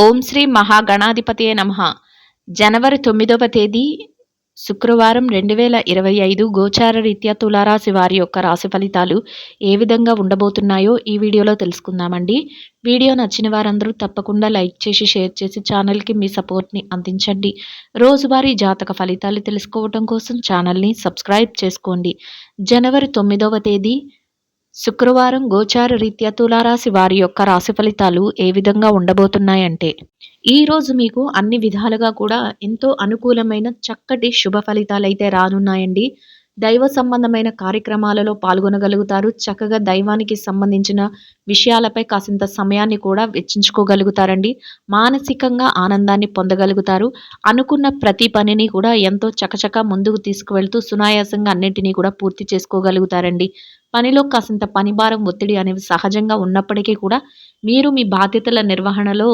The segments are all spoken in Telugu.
ఓం శ్రీ మహాగణాధిపతయే నమః. జనవరి 9వ తేదీ శుక్రవారం 2025 గోచార రీత్యా తులారాశి వారి యొక్క రాశి ఫలితాలు ఏ విధంగా ఉండబోతున్నాయో ఈ వీడియోలో తెలుసుకుందామండి. వీడియో నచ్చిన వారందరూ తప్పకుండా లైక్ చేసి, షేర్ చేసి ఛానల్‌కి మీ సపోర్ట్‌ని అందించండి. రోజువారీ జాతక ఫలితాలు తెలుసుకోవటం కోసం ఛానల్‌ని సబ్స్క్రైబ్ చేసుకోండి. జనవరి 9వ తేదీ శుక్రవారం గోచార రీత్యా తులారాశి వారి యొక్క రాశి ఫలితాలు ఏ విధంగా ఉండబోతున్నాయంటే, ఈరోజు మీకు అన్ని విధాలుగా కూడా ఎంతో అనుకూలమైన చక్కటి శుభ ఫలితాలైతే రానున్నాయండి. దైవ సంబంధమైన కార్యక్రమాలలో పాల్గొనగలుగుతారు. చక్కగా దైవానికి సంబంధించిన విషయాలపై కాసింత సమయాన్ని కూడా వెచ్చించుకోగలుగుతారండి. మానసికంగా ఆనందాన్ని పొందగలుగుతారు. అనుకున్న ప్రతి పనిని కూడా ఎంతో చకచకా ముందుకు తీసుకువెళ్తూ సునాయాసంగా అన్నింటినీ కూడా పూర్తి చేసుకోగలుగుతారండి. పనిలో కాసింత పనిభారం, ఒత్తిడి అనేవి సహజంగా ఉన్నప్పటికీ కూడా మీరు మీ బాధ్యతల నిర్వహణలో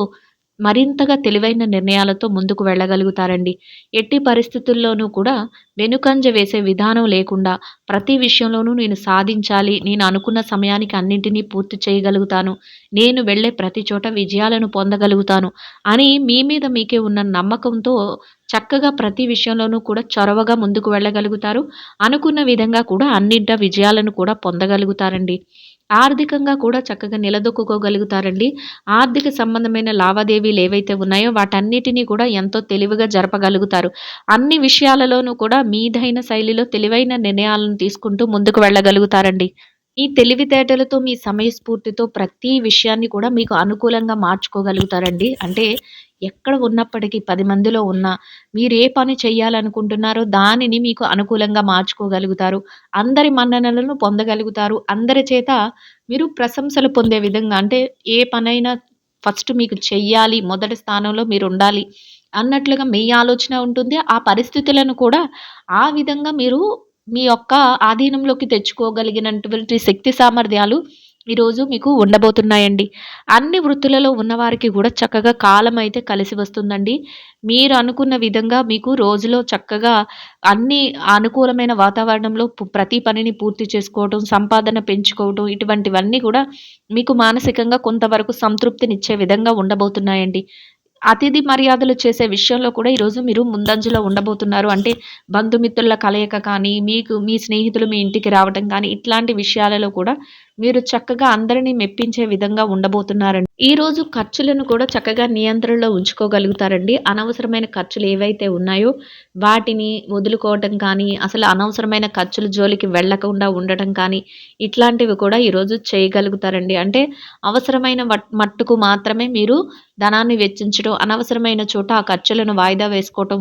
మరింతగా తెలివైన నిర్ణయాలతో ముందుకు వెళ్ళగలుగుతారండి. ఎట్టి పరిస్థితుల్లోనూ కూడా వెనుకంజ వేసే విధానం లేకుండా ప్రతి విషయంలోనూ నేను సాధించాలి, నేను అనుకున్న సమయానికి అన్నింటినీ పూర్తి చేయగలుగుతాను, నేను వెళ్ళే ప్రతి చోట విజయాలను పొందగలుగుతాను అని మీ మీద మీకే ఉన్న నమ్మకంతో చక్కగా ప్రతి విషయంలోనూ కూడా చొరవగా ముందుకు వెళ్ళగలుగుతారు. అనుకున్న విధంగా కూడా అన్నింటా విజయాలను కూడా పొందగలుగుతారండి. ఆర్థికంగా కూడా చక్కగా నిలదొక్కుకోగలుగుతారండి. ఆర్థిక సంబంధమైన లావాదేవీలు ఏవైతే ఉన్నాయో వాటన్నిటిని కూడా ఎంతో తెలివిగా జరపగలుగుతారు. అన్ని విషయాలలోనూ కూడా మీదైన శైలిలో తెలివైన నిర్ణయాలను తీసుకుంటూ ముందుకు వెళ్ళగలుగుతారండి. ఈ తెలివితేటలతో, మీ సమయస్ఫూర్తితో ప్రతి విషయాన్ని కూడా మీకు అనుకూలంగా మార్చుకోగలుగుతారండి. అంటే ఎక్కడ ఉన్నప్పటికీ 10 మందిలో ఉన్నా మీరు ఏ పని చేయాలనుకుంటున్నారో దానిని మీకు అనుకూలంగా మార్చుకోగలుగుతారు. అందరి మన్ననలను పొందగలుగుతారు. అందరి చేత మీరు ప్రశంసలు పొందే విధంగా, అంటే ఏ పనైనా ఫస్ట్ మీకు చెయ్యాలి, మొదటి స్థానంలో మీరుండాలి అన్నట్లుగా మీ ఆలోచన ఉంటుంది. ఆ పరిస్థితులను కూడా ఆ విధంగా మీరు మీ యొక్క ఆధీనంలోకి తెచ్చుకోగలిగినటువంటి శక్తి సామర్థ్యాలు ఈరోజు మీకు ఉండబోతున్నాయండి. అన్ని వృత్తులలో ఉన్నవారికి కూడా చక్కగా కాలం అయితే కలిసి వస్తుందండి. మీరు అనుకున్న విధంగా మీకు రోజులో చక్కగా అన్ని అనుకూలమైన వాతావరణంలో ప్రతి పనిని పూర్తి చేసుకోవటం, సంపాదన పెంచుకోవటం ఇటువంటివన్నీ కూడా మీకు మానసికంగా కొంతవరకు సంతృప్తినిచ్చే విధంగా ఉండబోతున్నాయండి. అతిథి మర్యాదలు చేసే విషయంలో కూడా ఈరోజు మీరు ముందంజలో ఉండబోతున్నారు. అంటే బంధుమిత్రుల కలయిక కానీ, మీకు మీ స్నేహితులు మీ ఇంటికి రావటం కానీ, ఇట్లాంటి విషయాలలో కూడా మీరు చక్కగా అందరిని మెప్పించే విధంగా ఉండబోతున్నారండి. ఈరోజు ఖర్చులను కూడా చక్కగా నియంత్రణలో ఉంచుకోగలుగుతారండి. అనవసరమైన ఖర్చులు ఏవైతే ఉన్నాయో వాటిని వదులుకోవటం కానీ, అసలు అనవసరమైన ఖర్చుల జోలికి వెళ్ళకుండా ఉండటం కానీ, ఇట్లాంటివి కూడా ఈరోజు చేయగలుగుతారండి. అంటే అవసరమైన మట్టుకు మాత్రమే మీరు ధనాన్ని వెచ్చించడం, అనవసరమైన చోట ఆ ఖర్చులను వాయిదా వేసుకోవటం,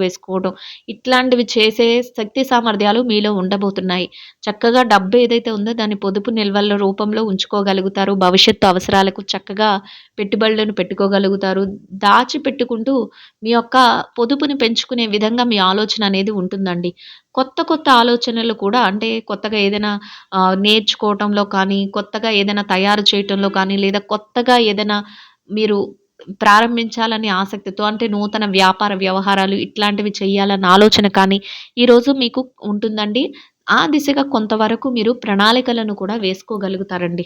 వేసుకోవడం ఇట్లాంటివి చేసే శక్తి సామర్థ్యాలు మీలో ఉండబోతున్నాయి. చక్కగా డబ్బు ఏదైతే ఉందో దాన్ని పొదుపు నిల్వల రూపంలో ఉంచుకోగలుగుతారు. భవిష్యత్తు అవసరాలకు చక్కగా పెట్టుబడులను పెట్టుకోగలుగుతారు. దాచిపెట్టుకుంటూ మీ యొక్క పొదుపుని పెంచుకునే విధంగా మీ ఆలోచన అనేది ఉంటుందండి. కొత్త కొత్త ఆలోచనలు కూడా, అంటే కొత్తగా ఏదైనా నేర్చుకోవటంలో కానీ, కొత్తగా ఏదైనా తయారు చేయటంలో కానీ, లేదా కొత్తగా ఏదైనా మీరు ప్రారంభించాలని ఆసక్తితో, అంటే నూతన వ్యాపార వ్యవహారాలు ఇట్లాంటివి చేయాలన్న ఆలోచన కానీ ఈరోజు మీకు ఉంటుందండి. ఆ దిశగా కొంతవరకు మీరు ప్రణాళికలను కూడా వేసుకోగలుగుతారండి.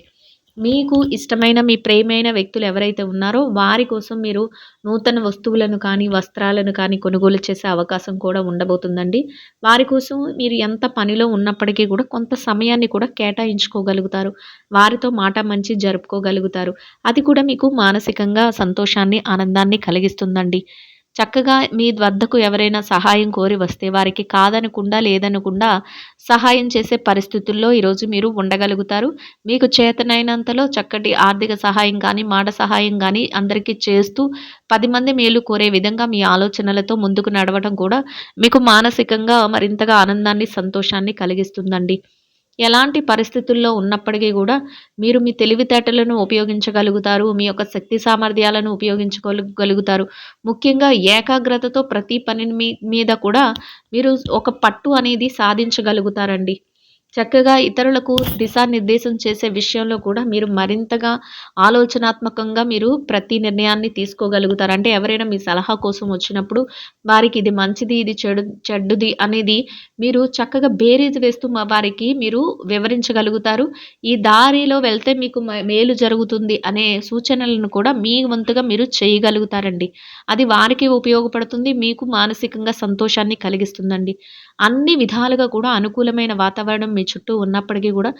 మీకు ఇష్టమైన, మీ ప్రియమైన వ్యక్తులు ఎవరైతే ఉన్నారో వారి కోసం మీరు నూతన వస్తువులను కానీ, వస్త్రాలను కానీ కొనుగోలు చేసే అవకాశం కూడా ఉండబోతుందండి. వారి కోసం మీరు ఎంత పనిలో ఉన్నప్పటికీ కూడా కొంత సమయాన్ని కూడా కేటాయించుకోగలుగుతారు. వారితో మాట మంచి జరుపుకోగలుగుతారు. అది కూడా మీకు మానసికంగా సంతోషాన్ని, ఆనందాన్ని కలిగిస్తుందండి. చక్కగా మీ వద్దకు ఎవరైనా సహాయం కోరి వస్తే వారికి కాదనకుండా, లేదనకుండా సహాయం చేసే పరిస్థితుల్లో ఈరోజు మీరు ఉండగలుగుతారు. మీకు చేతనైనంతలో చక్కటి ఆర్థిక సహాయం కానీ, మాట సహాయం గానీ అందరికీ చేస్తూ 10 మంది మేలు కోరే విధంగా మీ ఆలోచనలతో ముందుకు నడవడం కూడా మీకు మానసికంగా మరింతగా ఆనందాన్ని, సంతోషాన్ని కలిగిస్తుందండి. ఎలాంటి పరిస్థితుల్లో ఉన్నప్పటికీ గూడా మీరు మీ తెలివితేటలను ఉపయోగించగలుగుతారు. మీ యొక్క శక్తి సామర్థ్యాలను ఉపయోగించుకోగలుగుతారు. ముఖ్యంగా ఏకాగ్రతతో ప్రతి పనిని మీద కూడా మీరు ఒక పట్టు అనేది సాధించగలుగుతారండి. చక్కగా ఇతరులకు దిశానిర్దేశం చేసే విషయంలో కూడా మీరు మరింతగా ఆలోచనాత్మకంగా మీరు ప్రతి నిర్ణయాన్ని తీసుకోగలుగుతారు. అంటే ఎవరైనా మీ సలహా కోసం వచ్చినప్పుడు వారికి ఇది మంచిది, ఇది చెడ్డది అనేది మీరు చక్కగా బేరీజు వేస్తూ వారికి మీరు వివరించగలుగుతారు. ఈ దారిలో వెళ్తే మీకు మేలు జరుగుతుంది అనే సూచనలను కూడా మీ వంతుగా మీరు చేయగలుగుతారండి. అది వారికి ఉపయోగపడుతుంది. మీకు మానసికంగా సంతోషాన్ని కలిగిస్తుందండి. అన్ని విధాలుగా కూడా అనుకూలమైన వాతావరణం మీ చుట్టూ ఉన్నప్పటికీ గూడా,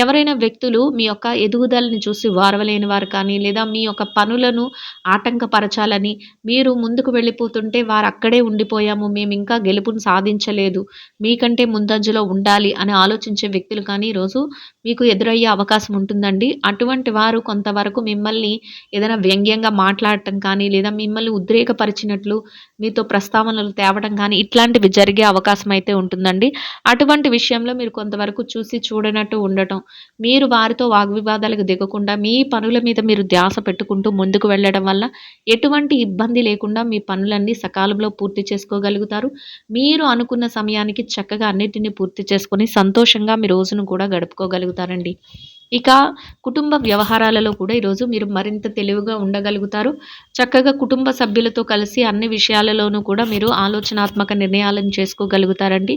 ఎవరైనా వ్యక్తులు మీ యొక్క ఎదుగుదలని చూసి ఓర్వలేని వారు కానీ, లేదా మీ యొక్క పనులను ఆటంకపరచాలని, మీరు ముందుకు వెళ్ళిపోతుంటే వారక్కడే ఉండిపోయాము, మేమింకా గెలుపుని సాధించలేదు, మీకంటే ముందంజలో ఉండాలి అని ఆలోచించే వ్యక్తులు కానీ ఈరోజు మీకు ఎదురయ్యే అవకాశం ఉంటుందండి. అటువంటి వారు కొంతవరకు మిమ్మల్ని ఏదైనా వ్యంగ్యంగా మాట్లాడటం కానీ, లేదా మిమ్మల్ని ఉద్రేకపరిచినట్లు మీతో ప్రస్తావనలు తేవడం కానీ, ఇట్లాంటివి జరిగే అవకాశం అయితే ఉంటుందండి. అటువంటి విషయంలో మీరు కొంతవరకు చూసి చూడనట్టు ఉండటం, మీరు వారితో వాగ్వివాదాలకు దిగకుండా మీ పనుల మీద మీరు ధ్యాస పెట్టుకుంటూ ముందుకు వెళ్ళడం వల్ల ఎటువంటి ఇబ్బంది లేకుండా మీ పనులన్నీ సకాలంలో పూర్తి చేసుకోగలుగుతారు. మీరు అనుకున్న సమయానికి చక్కగా అన్నిటిని పూర్తి చేసుకొని సంతోషంగా మీ రోజును కూడా గడుపుకోగలుగుతారండి. ఇక కుటుంబ వ్యవహారాలలో కూడా ఈరోజు మీరు మరింత తెలివిగా ఉండగలుగుతారు. చక్కగా కుటుంబ సభ్యులతో కలిసి అన్ని విషయాలలోనూ కూడా మీరు ఆలోచనాత్మక నిర్ణయాలను చేసుకోగలుగుతారండి.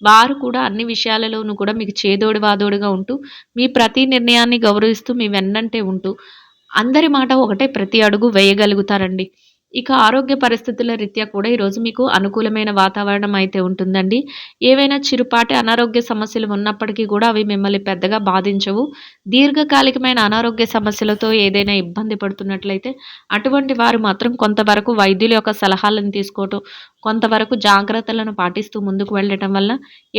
వారు కూడా అన్ని విషయాలలోనూ కూడా మీకు చేదోడు వాదోడుగా ఉంటూ, మీ ప్రతి నిర్ణయాన్ని గౌరవిస్తూ మీ వెన్నంటే ఉంటూ, అందరి మాట ఒకటే ప్రతి అడుగు వేయగలుగుతారండి. ఇక ఆరోగ్య పరిస్థితుల రీత్యా కూడా ఈరోజు మీకు అనుకూలమైన వాతావరణం అయితే ఉంటుందండి. ఏవైనా చిరుపాటి అనారోగ్య సమస్యలు ఉన్నప్పటికీ కూడా అవి మిమ్మల్ని పెద్దగా బాధించవు. దీర్ఘకాలికమైన అనారోగ్య సమస్యలతో ఏదైనా ఇబ్బంది పడుతున్నట్లయితే అటువంటి వారు మాత్రం కొంతవరకు వైద్యుల యొక్క సలహాలను తీసుకోవటం, కొంతవరకు జాగ్రత్తలను పాటిస్తూ ముందుకు వెళ్ళటం వల్ల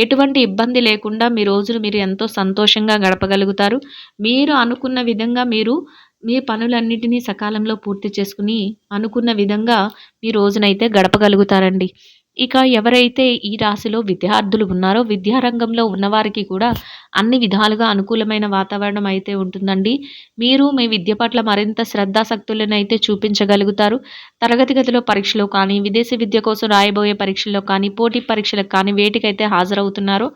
ఎటువంటి ఇబ్బంది లేకుండా మీ రోజును మీరు ఎంతో సంతోషంగా గడపగలుగుతారు. మీరు అనుకున్న విధంగా మీరు మీ పనులన్నిటినీ సకాలంలో పూర్తి చేసుకుని, అనుకున్న విధంగా మీ రోజునైతే గడపగలుగుతారండి. ఇక ఎవరైతే ఈ రాశిలో విద్యార్థులు ఉన్నారో, విద్యారంగంలో ఉన్నవారికి కూడా అన్ని విధాలుగా అనుకూలమైన వాతావరణం అయితే ఉంటుందండి. మీరు మీ విద్య పట్ల మరింత శ్రద్ధాసక్తులనైతే చూపించగలుగుతారు. తరగతి గదిలో పరీక్షలో కానీ, విదేశీ విద్య కోసం రాయబోయే పరీక్షల్లో కానీ, పోటీ పరీక్షలకు కానీ వేటికైతే హాజరవుతున్నారో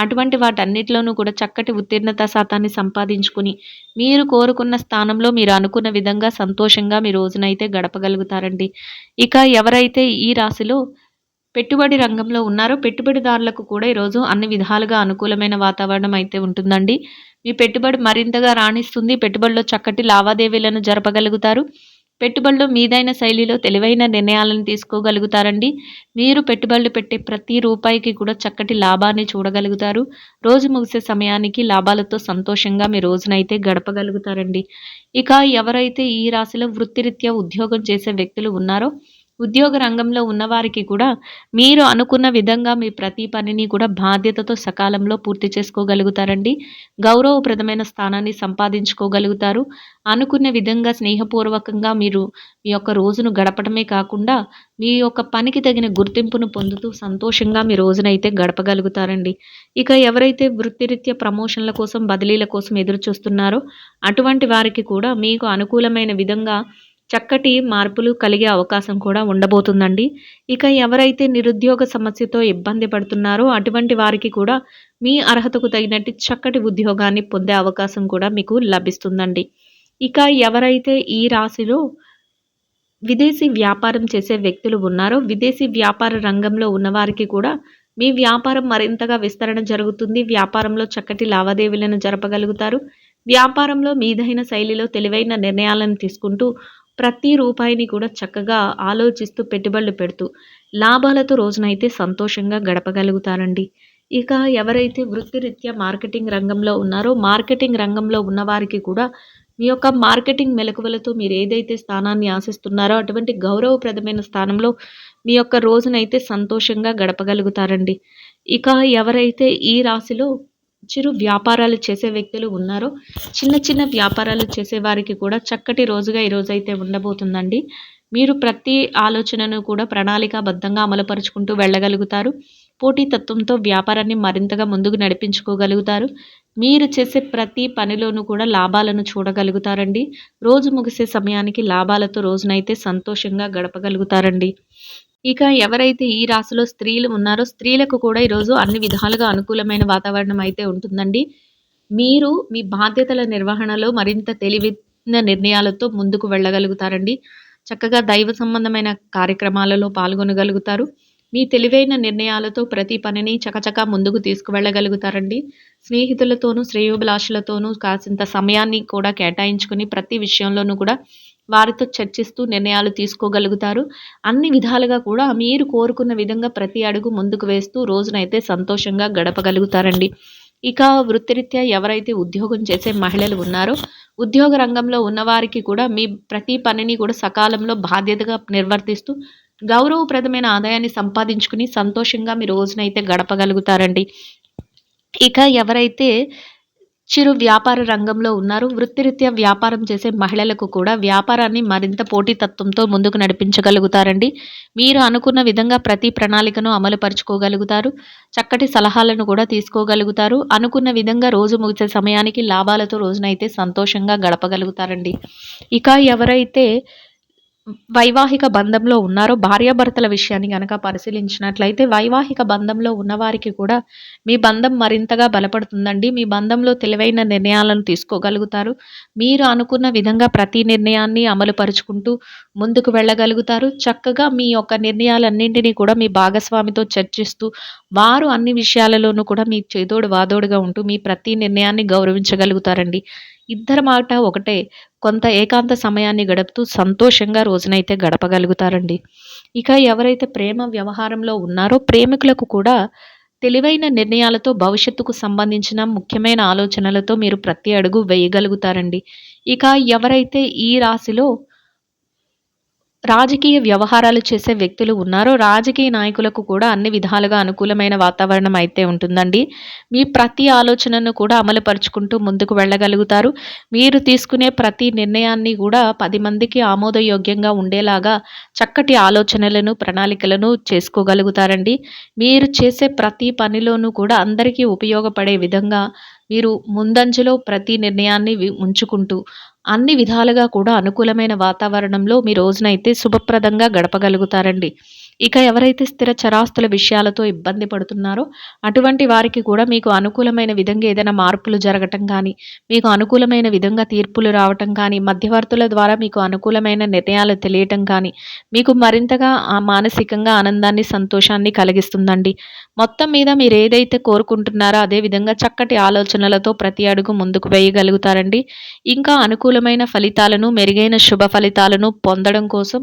అటువంటి వాటన్నిటిలోనూ కూడా చక్కటి ఉత్తీర్ణత శాతాన్ని సంపాదించుకుని, మీరు కోరుకున్న స్థానంలో మీరు అనుకున్న విధంగా సంతోషంగా మీ రోజునైతే గడపగలుగుతారండి. ఇక ఎవరైతే ఈ రాశిలో పెట్టుబడి రంగంలో ఉన్నారో, పెట్టుబడిదారులకు కూడా ఈరోజు అన్ని విధాలుగా అనుకూలమైన వాతావరణం అయితే ఉంటుందండి. మీ పెట్టుబడి మరింతగా రాణిస్తుంది. పెట్టుబడిలో చక్కటి లావాదేవీలను జరపగలుగుతారు. పెట్టుబడిలో మీదైన శైలిలో తెలివైన నిర్ణయాలను తీసుకోగలుగుతారండి. మీరు పెట్టుబడులు పెట్టే ప్రతి రూపాయికి కూడా చక్కటి లాభాన్ని చూడగలుగుతారు. రోజు ముగిసే సమయానికి లాభాలతో సంతోషంగా మీ రోజునైతే గడపగలుగుతారండి. ఇక ఎవరైతే ఈ రాశిలో వృత్తిరీత్యా ఉద్యోగం చేసే వ్యక్తులు ఉన్నారో, ఉద్యోగ రంగంలో ఉన్నవారికి కూడా మీరు అనుకున్న విధంగా మీ ప్రతి పనిని కూడా బాధ్యతతో సకాలంలో పూర్తి చేసుకోగలుగుతారండి. గౌరవప్రదమైన స్థానాన్ని సంపాదించుకోగలుగుతారు. అనుకున్న విధంగా స్నేహపూర్వకంగా మీరు మీ యొక్క రోజును గడపడమే కాకుండా, మీ యొక్క పనికి తగిన గుర్తింపును పొందుతూ సంతోషంగా మీ రోజునైతే గడపగలుగుతారండి. ఇక ఎవరైతే వృత్తిరీత్యా ప్రమోషన్ల కోసం, బదిలీల కోసం ఎదురు చూస్తున్నారో అటువంటి వారికి కూడా మీకు అనుకూలమైన విధంగా చక్కటి మార్పులు కలిగే అవకాశం కూడా ఉండబోతుందండి. ఇక ఎవరైతే నిరుద్యోగ సమస్యతో ఇబ్బంది పడుతున్నారో అటువంటి వారికి కూడా మీ అర్హతకు తగినట్టు చక్కటి ఉద్యోగాన్ని పొందే అవకాశం కూడా మీకు లభిస్తుందండి. ఇక ఎవరైతే ఈ రాశిలో విదేశీ వ్యాపారం చేసే వ్యక్తులు ఉన్నారో, విదేశీ వ్యాపార రంగంలో ఉన్నవారికి కూడా మీ వ్యాపారం మరింతగా విస్తరణ జరుగుతుంది. వ్యాపారంలో చక్కటి లావాదేవీలను జరపగలుగుతారు. వ్యాపారంలో మీదైన శైలిలో తెలివైన నిర్ణయాలను తీసుకుంటూ ప్రతి రూపాయిని కూడా చక్కగా ఆలోచిస్తూ పెట్టుబడులు పెడుతూ లాభాలతో రోజునైతే సంతోషంగా గడపగలుగుతారండి. ఇక ఎవరైతే వృత్తిరీత్యా మార్కెటింగ్ రంగంలో ఉన్నారో, మార్కెటింగ్ రంగంలో ఉన్నవారికి కూడా మీ యొక్క మార్కెటింగ్ మెలకువలతో మీరు ఏదైతే స్థానాన్ని ఆశిస్తున్నారో అటువంటి గౌరవప్రదమైన స్థానంలో మీ యొక్క రోజునైతే సంతోషంగా గడపగలుగుతారండి. ఇక ఎవరైతే ఈ రాశిలో చిరు వ్యాపారాలు చేసే వ్యక్తులు ఉన్నారో, చిన్న చిన్న వ్యాపారాలు చేసే వారికి కూడా చక్కటి రోజుగా ఈరోజైతే ఉండబోతుందండి. మీరు ప్రతి ఆలోచనను కూడా ప్రణాళికాబద్ధంగా అమలుపరుచుకుంటూ వెళ్ళగలుగుతారు. పోటీతత్వంతో వ్యాపారాన్ని మరింతగా ముందుకు నడిపించుకోగలుగుతారు. మీరు చేసే ప్రతి పనిలోనూ కూడా లాభాలను చూడగలుగుతారండి. రోజు ముగిసే సమయానికి లాభాలతో రోజునైతే సంతోషంగా గడపగలుగుతారండి. ఇక ఎవరైతే ఈ రాశిలో స్త్రీలు ఉన్నారో స్త్రీలకు కూడా ఈరోజు అన్ని విధాలుగా అనుకూలమైన వాతావరణం అయితే ఉంటుందండి. మీరు మీ బాధ్యతల నిర్వహణలో మరింత తెలివైన నిర్ణయాలతో ముందుకు వెళ్ళగలుగుతారండి. చక్కగా దైవ సంబంధమైన కార్యక్రమాలలో పాల్గొనగలుగుతారు. మీ తెలివైన నిర్ణయాలతో ప్రతి పనిని చకచకా ముందుకు తీసుకువెళ్ళగలుగుతారండి. స్నేహితులతోనూ, శ్రేయోభిలాషులతోనూ కాసింత సమయాన్ని కూడా కేటాయించుకొని ప్రతి విషయంలోనూ కూడా వారితో చర్చిస్తూ నిర్ణయాలు తీసుకోగలుగుతారు. అన్ని విధాలుగా కూడా మీరు కోరుకున్న విధంగా ప్రతి అడుగు ముందుకు వేస్తూ రోజునైతే సంతోషంగా గడపగలుగుతారండి. ఇక వృత్తిరీత్యా ఎవరైతే ఉద్యోగం చేసే మహిళలు ఉన్నారో ఉద్యోగ రంగంలో ఉన్నవారికి కూడా మీ ప్రతి పనిని కూడా సకాలంలో బాధ్యతగా నిర్వర్తిస్తూ గౌరవప్రదమైన ఆదాయాన్ని సంపాదించుకుని సంతోషంగా మీ రోజునైతే గడపగలుగుతారండి. ఇక ఎవరైతే చిరు వ్యాపార రంగంలో ఉన్నారు వృత్తిరీత్యా వ్యాపారం చేసే మహిళలకు కూడా వ్యాపారాన్ని మరింత పోటీతత్వంతో ముందుకు నడిపించగలుగుతారండి. మీరు అనుకున్న విధంగా ప్రతి ప్రణాళికను అమలు పరుచుకోగలుగుతారు. చక్కటి సలహాలను కూడా తీసుకోగలుగుతారు. అనుకున్న విధంగా రోజు ముగిసే సమయానికి లాభాలతో రోజునైతే సంతోషంగా గడపగలుగుతారండి. ఇక ఎవరైతే వైవాహిక బంధంలో ఉన్నారో భార్యాభర్తల విషయాన్ని గనక పరిశీలించినట్లయితే వైవాహిక బంధంలో ఉన్నవారికి కూడా మీ బంధం మరింతగా బలపడుతుందండి. మీ బంధంలో తెలివైన నిర్ణయాలను తీసుకోగలుగుతారు. మీరు అనుకున్న విధంగా ప్రతి నిర్ణయాన్ని అమలు పరుచుకుంటూ ముందుకు వెళ్ళగలుగుతారు. చక్కగా మీ యొక్క నిర్ణయాలన్నింటినీ కూడా మీ భాగస్వామితో చర్చిస్తూ వారు అన్ని విషయాలలోనూ కూడా మీ చేదోడు వాదోడుగా ఉంటూ మీ ప్రతి నిర్ణయాన్ని గౌరవించగలుగుతారండి. ఇద్దరి మాట ఒకటే. కొంత ఏకాంత సమయాన్ని గడుపుతూ సంతోషంగా రోజునైతే గడపగలుగుతారండి. ఇక ఎవరైతే ప్రేమ వ్యవహారంలో ఉన్నారో ప్రేమికులకు కూడా తెలివైన నిర్ణయాలతో భవిష్యత్తుకు సంబంధించిన ముఖ్యమైన ఆలోచనలతో మీరు ప్రతి అడుగు వేయగలుగుతారండి. ఇక ఎవరైతే ఈ రాశిలో రాజకీయ వ్యవహారాలు చేసే వ్యక్తులు ఉన్నారో రాజకీయ నాయకులకు కూడా అన్ని విధాలుగా అనుకూలమైన వాతావరణం అయితే ఉంటుందండి. మీ ప్రతి ఆలోచనను కూడా అమలు పరుచుకుంటూ ముందుకు వెళ్ళగలుగుతారు. మీరు తీసుకునే ప్రతి నిర్ణయాన్ని కూడా 10 మందికి ఆమోదయోగ్యంగా ఉండేలాగా చక్కటి ఆలోచనలను, ప్రణాళికలను చేసుకోగలుగుతారండి. మీరు చేసే ప్రతి పనిలోనూ కూడా అందరికీ ఉపయోగపడే విధంగా మీరు ముందంజలో ప్రతి నిర్ణయాన్ని ఉంచుకుంటూ అన్ని విధాలుగా కూడా అనుకూలమైన వాతావరణంలో మీ రోజునైతే శుభప్రదంగా గడపగలుగుతారండి. ఇక ఎవరైతే స్థిర చరాస్తుల విషయాలతో ఇబ్బంది పడుతున్నారో అటువంటి వారికి కూడా మీకు అనుకూలమైన విధంగా ఏదైనా మార్పులు జరగటం కానీ, మీకు అనుకూలమైన విధంగా తీర్పులు రావటం కానీ, మధ్యవర్తుల ద్వారా మీకు అనుకూలమైన నిర్ణయాలు తెలియటం కానీ, మీకు మరింతగా మానసికంగా ఆనందాన్ని, సంతోషాన్ని కలిగిస్తుందండి. మొత్తం మీద మీరు ఏదైతే కోరుకుంటున్నారో అదే విధంగా చక్కటి ఆలోచనలతో ప్రతి అడుగు ముందుకు వేయగలుగుతారండి. ఇంకా అనుకూలమైన ఫలితాలను, మెరుగైన శుభ ఫలితాలను పొందడం కోసం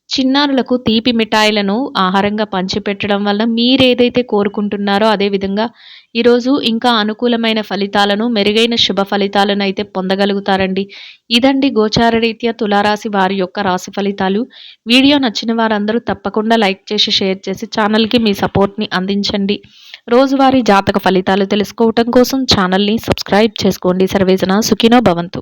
చిన్నారులకు తీపి మిఠాయిలను ఆహారంగా పంచిపెట్టడం వల్ల మీరేదైతే కోరుకుంటున్నారో అదేవిధంగా ఈరోజు ఇంకా అనుకూలమైన ఫలితాలను, మెరుగైన శుభ ఫలితాలను అయితే పొందగలుగుతారండి. ఇదండి గోచార రీత్యా తులారాశి వారి యొక్క రాశి ఫలితాలు. వీడియో నచ్చిన వారందరూ తప్పకుండా లైక్ చేసి, షేర్ చేసి ఛానల్కి మీ సపోర్ట్ని అందించండి. రోజువారీ జాతక ఫలితాలు తెలుసుకోవటం కోసం ఛానల్ని సబ్స్క్రైబ్ చేసుకోండి. సర్వేజన సుఖినో భవంతు.